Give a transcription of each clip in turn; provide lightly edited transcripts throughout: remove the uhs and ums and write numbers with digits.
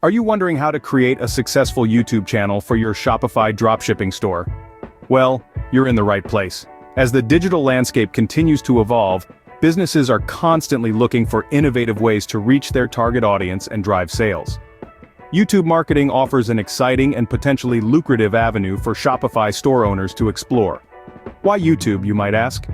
Are you wondering how to create a successful YouTube channel for your Shopify dropshipping store? Well, you're in the right place. As the digital landscape continues to evolve, businesses are constantly looking for innovative ways to reach their target audience and drive sales. YouTube marketing offers an exciting and potentially lucrative avenue for Shopify store owners to explore. Why YouTube, you might ask?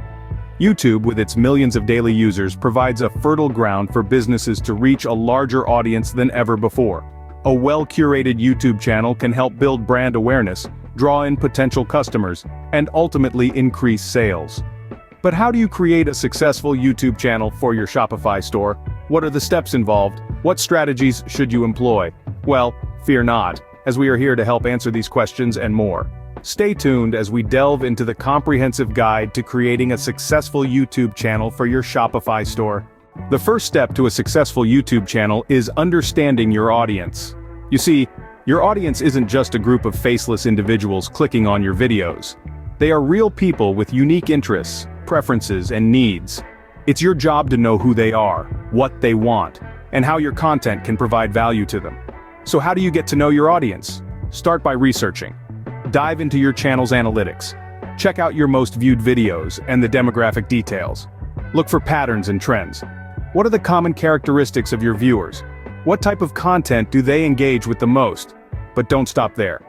YouTube, with its millions of daily users, provides a fertile ground for businesses to reach a larger audience than ever before. A well-curated YouTube channel can help build brand awareness, draw in potential customers, and ultimately increase sales. But how do you create a successful YouTube channel for your Shopify store? What are the steps involved? What strategies should you employ? Well, fear not, as we are here to help answer these questions and more. Stay tuned as we delve into the comprehensive guide to creating a successful YouTube channel for your Shopify store. The first step to a successful YouTube channel is understanding your audience. You see, your audience isn't just a group of faceless individuals clicking on your videos. They are real people with unique interests, preferences, and needs. It's your job to know who they are, what they want, and how your content can provide value to them. So how do you get to know your audience? Start by researching. Dive into your channel's analytics. Check out your most viewed videos and the demographic details. Look for patterns and trends. What are the common characteristics of your viewers? What type of content do they engage with the most? But don't stop there.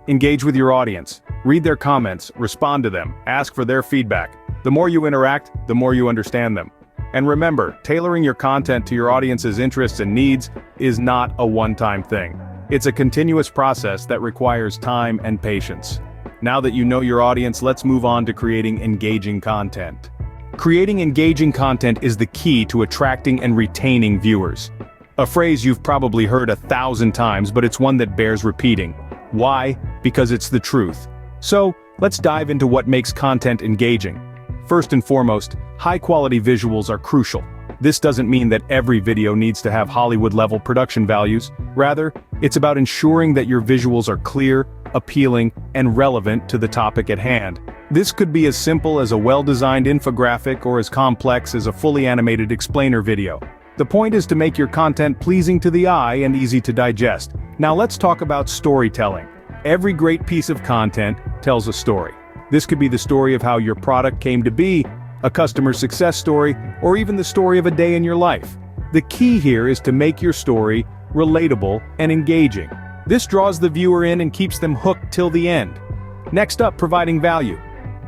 Engage with your audience. Read their comments, respond to them, ask for their feedback. The more you interact, the more you understand them. And remember, tailoring your content to your audience's interests and needs is not a one-time thing. It's a continuous process that requires time and patience. Now that you know your audience, let's move on to creating engaging content. Creating engaging content is the key to attracting and retaining viewers. A phrase you've probably heard 1,000 times, but it's one that bears repeating. Why? Because it's the truth. So, let's dive into what makes content engaging. First and foremost, high-quality visuals are crucial. This doesn't mean that every video needs to have Hollywood-level production values. Rather, it's about ensuring that your visuals are clear, appealing, and relevant to the topic at hand. This could be as simple as a well-designed infographic or as complex as a fully animated explainer video. The point is to make your content pleasing to the eye and easy to digest. Now let's talk about storytelling. Every great piece of content tells a story. This could be the story of how your product came to be, a customer success story, or even the story of a day in your life. The key here is to make your story relatable and engaging. This draws the viewer in and keeps them hooked till the end. Next up, providing value.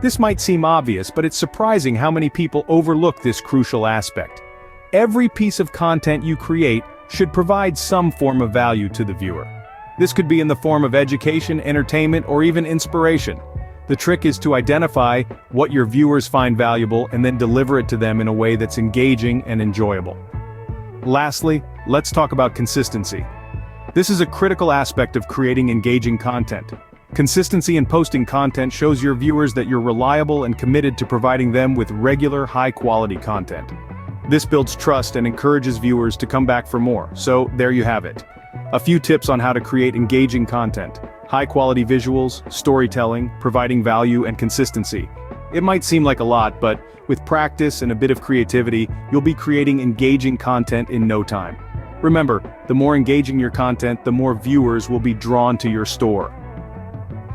This might seem obvious, but it's surprising how many people overlook this crucial aspect. Every piece of content you create should provide some form of value to the viewer. This could be in the form of education, entertainment, or even inspiration. The trick is to identify what your viewers find valuable and then deliver it to them in a way that's engaging and enjoyable. Lastly, let's talk about consistency. This is a critical aspect of creating engaging content. Consistency in posting content shows your viewers that you're reliable and committed to providing them with regular, high-quality content. This builds trust and encourages viewers to come back for more. So, there you have it. A few tips on how to create engaging content. High-quality visuals, storytelling, providing value, and consistency. It might seem like a lot, but with practice and a bit of creativity, you'll be creating engaging content in no time. Remember, the more engaging your content, the more viewers will be drawn to your store.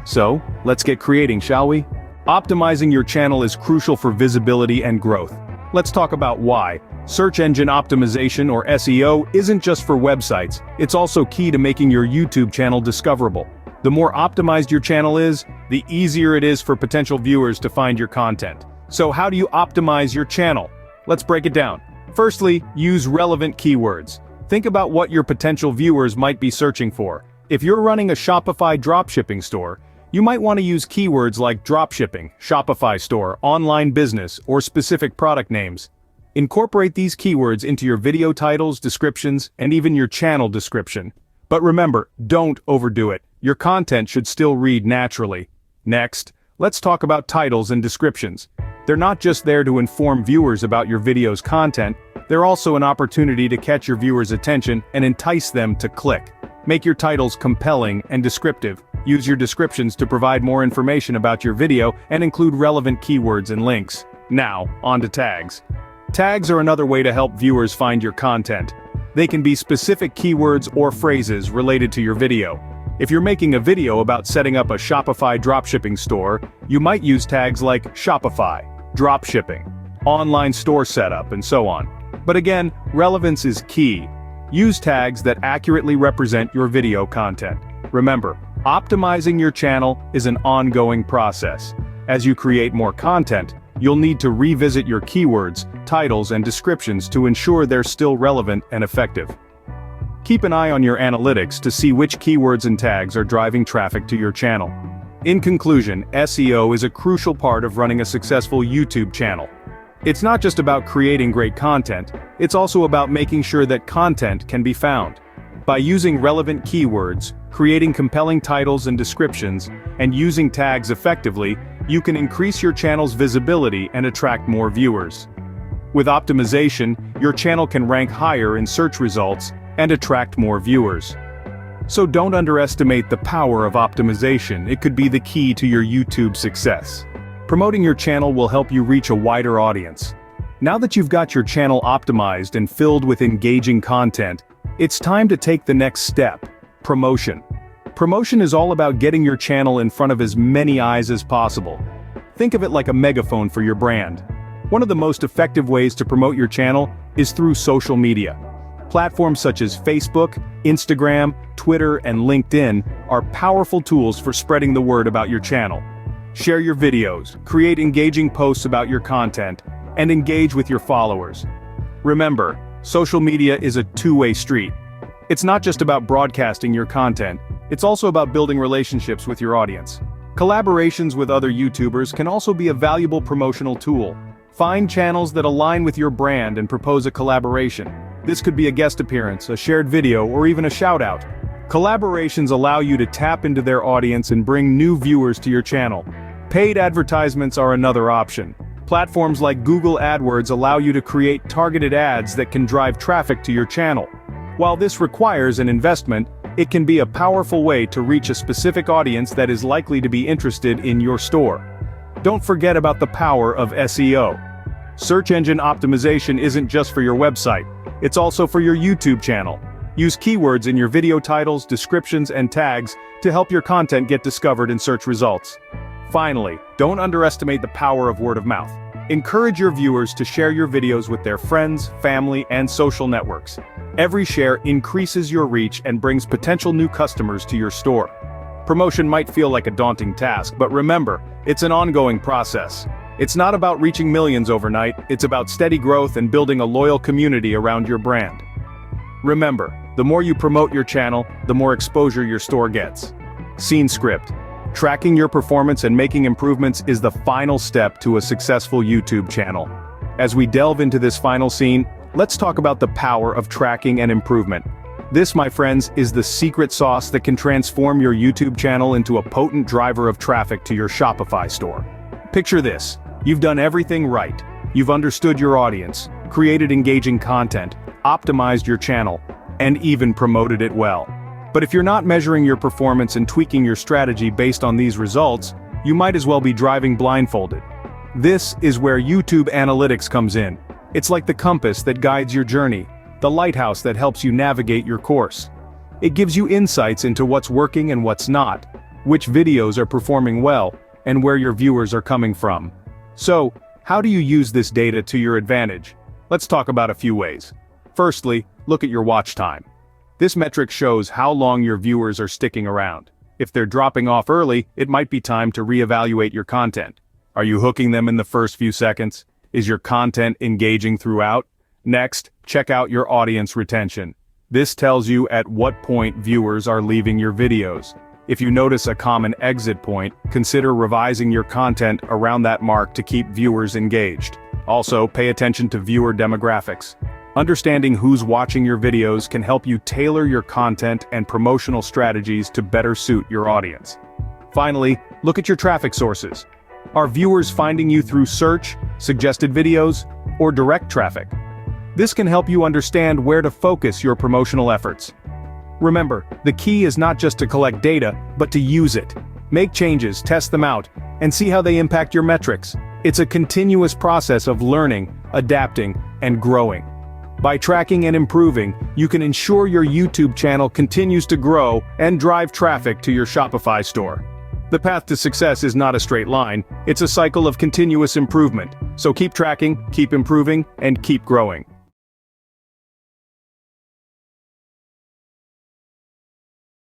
So, let's get creating, shall we? Optimizing your channel is crucial for visibility and growth. Let's talk about why. Search engine optimization, or SEO, isn't just for websites, it's also key to making your YouTube channel discoverable. The more optimized your channel is, the easier it is for potential viewers to find your content. So how do you optimize your channel? Let's break it down. Firstly, use relevant keywords. Think about what your potential viewers might be searching for. If you're running a Shopify dropshipping store, you might want to use keywords like dropshipping, Shopify store, online business, or specific product names. Incorporate these keywords into your video titles, descriptions, and even your channel description. But remember, don't overdo it. Your content should still read naturally. Next, let's talk about titles and descriptions. They're not just there to inform viewers about your video's content, they're also an opportunity to catch your viewers' attention and entice them to click. Make your titles compelling and descriptive. Use your descriptions to provide more information about your video and include relevant keywords and links. Now, on to tags. Tags are another way to help viewers find your content. They can be specific keywords or phrases related to your video. If you're making a video about setting up a Shopify dropshipping store, you might use tags like Shopify, dropshipping, online store setup, and so on. But again, relevance is key. Use tags that accurately represent your video content. Remember, optimizing your channel is an ongoing process. As you create more content, you'll need to revisit your keywords, titles, and descriptions to ensure they're still relevant and effective. Keep an eye on your analytics to see which keywords and tags are driving traffic to your channel. In conclusion, SEO is a crucial part of running a successful YouTube channel. It's not just about creating great content, it's also about making sure that content can be found. By using relevant keywords, creating compelling titles and descriptions, and using tags effectively, you can increase your channel's visibility and attract more viewers. With optimization, your channel can rank higher in search results and attract more viewers. So don't underestimate the power of optimization. It could be the key to your YouTube success. Promoting your channel will help you reach a wider audience. Now that you've got your channel optimized and filled with engaging content, it's time to take the next step: promotion. Promotion is all about getting your channel in front of as many eyes as possible. Think of it like a megaphone for your brand. One of the most effective ways to promote your channel is through social media. Platforms such as Facebook, Instagram, Twitter, and LinkedIn are powerful tools for spreading the word about your channel. Share your videos, create engaging posts about your content, and engage with your followers. Remember, social media is a two-way street. It's not just about broadcasting your content, it's also about building relationships with your audience. Collaborations with other YouTubers can also be a valuable promotional tool. Find channels that align with your brand and propose a collaboration. This could be a guest appearance, a shared video, or even a shout-out. Collaborations allow you to tap into their audience and bring new viewers to your channel. Paid advertisements are another option. Platforms like Google AdWords allow you to create targeted ads that can drive traffic to your channel. While this requires an investment, it can be a powerful way to reach a specific audience that is likely to be interested in your store. Don't forget about the power of SEO. Search engine optimization isn't just for your website, it's also for your YouTube channel. Use keywords in your video titles, descriptions, and tags to help your content get discovered in search results. Finally, don't underestimate the power of word of mouth. Encourage your viewers to share your videos with their friends, family, and social networks. Every share increases your reach and brings potential new customers to your store. Promotion might feel like a daunting task, but remember, it's an ongoing process. It's not about reaching millions overnight, it's about steady growth and building a loyal community around your brand. Remember, the more you promote your channel, the more exposure your store gets. Scene script. Tracking your performance and making improvements is the final step to a successful YouTube channel. As we delve into this final scene, let's talk about the power of tracking and improvement. This, my friends, is the secret sauce that can transform your YouTube channel into a potent driver of traffic to your Shopify store. Picture this: you've done everything right. You've understood your audience, created engaging content, optimized your channel, and even promoted it well. But if you're not measuring your performance and tweaking your strategy based on these results, you might as well be driving blindfolded. This is where YouTube analytics comes in. It's like the compass that guides your journey, the lighthouse that helps you navigate your course. It gives you insights into what's working and what's not, which videos are performing well, and where your viewers are coming from. So, how do you use this data to your advantage? Let's talk about a few ways. Firstly, look at your watch time. This metric shows how long your viewers are sticking around. If they're dropping off early, it might be time to reevaluate your content. Are you hooking them in the first few seconds? Is your content engaging throughout? Next, check out your audience retention. This tells you at what point viewers are leaving your videos. If you notice a common exit point, consider revising your content around that mark to keep viewers engaged. Also, pay attention to viewer demographics. Understanding who's watching your videos can help you tailor your content and promotional strategies to better suit your audience. Finally, look at your traffic sources. Are viewers finding you through search, suggested videos, or direct traffic? This can help you understand where to focus your promotional efforts. Remember, the key is not just to collect data, but to use it. Make changes, test them out, and see how they impact your metrics. It's a continuous process of learning, adapting, and growing. By tracking and improving, you can ensure your YouTube channel continues to grow and drive traffic to your Shopify store. The path to success is not a straight line, it's a cycle of continuous improvement. So keep tracking, keep improving, and keep growing.